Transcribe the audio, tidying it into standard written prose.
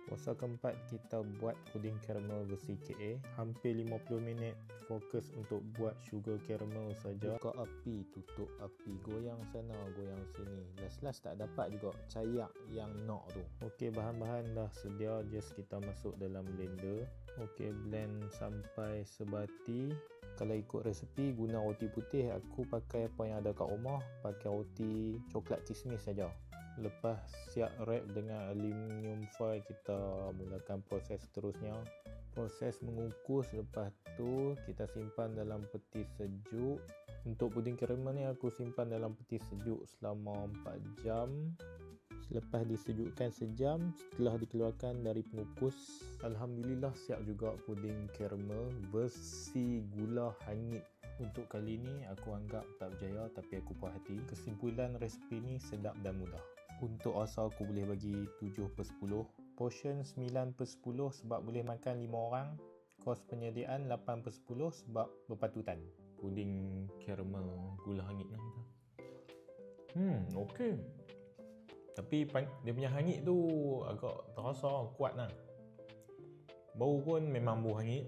Puasa keempat kita buat puding karamel versi KA. Hampir 50 minit fokus untuk buat sugar caramel saja. Buka api, tutup api, goyang sana, goyang sini. Last tak dapat juga cayak yang nak tu. Okey, bahan-bahan dah sedia, just kita masuk dalam blender. Okey, blend sampai sebati. Kalau ikut resepi guna roti putih, aku pakai apa yang ada kat rumah, pakai roti coklat kismis saja. Lepas siap wrap dengan aluminium foil, kita mulakan proses seterusnya. Proses mengukus, lepas tu kita simpan dalam peti sejuk. Untuk puding karamel ni aku simpan dalam peti sejuk selama 4 jam. Selepas disejukkan sejam, setelah dikeluarkan dari pengukus, alhamdulillah siap juga puding karamel versi gula hangit. Untuk kali ni aku anggap tak berjaya, tapi aku puas hati. Kesimpulan resepi ni sedap dan mudah. Untuk rasa aku boleh bagi 7/10. Portion 9/10 sebab boleh makan 5 orang. Kos penyediaan 8/10 sebab berpatutan. Puding karamel gula hangit ni kita. Okey. Tapi dia punya hangit tu agak terasa kuat lah. Bau pun memang bau hangit.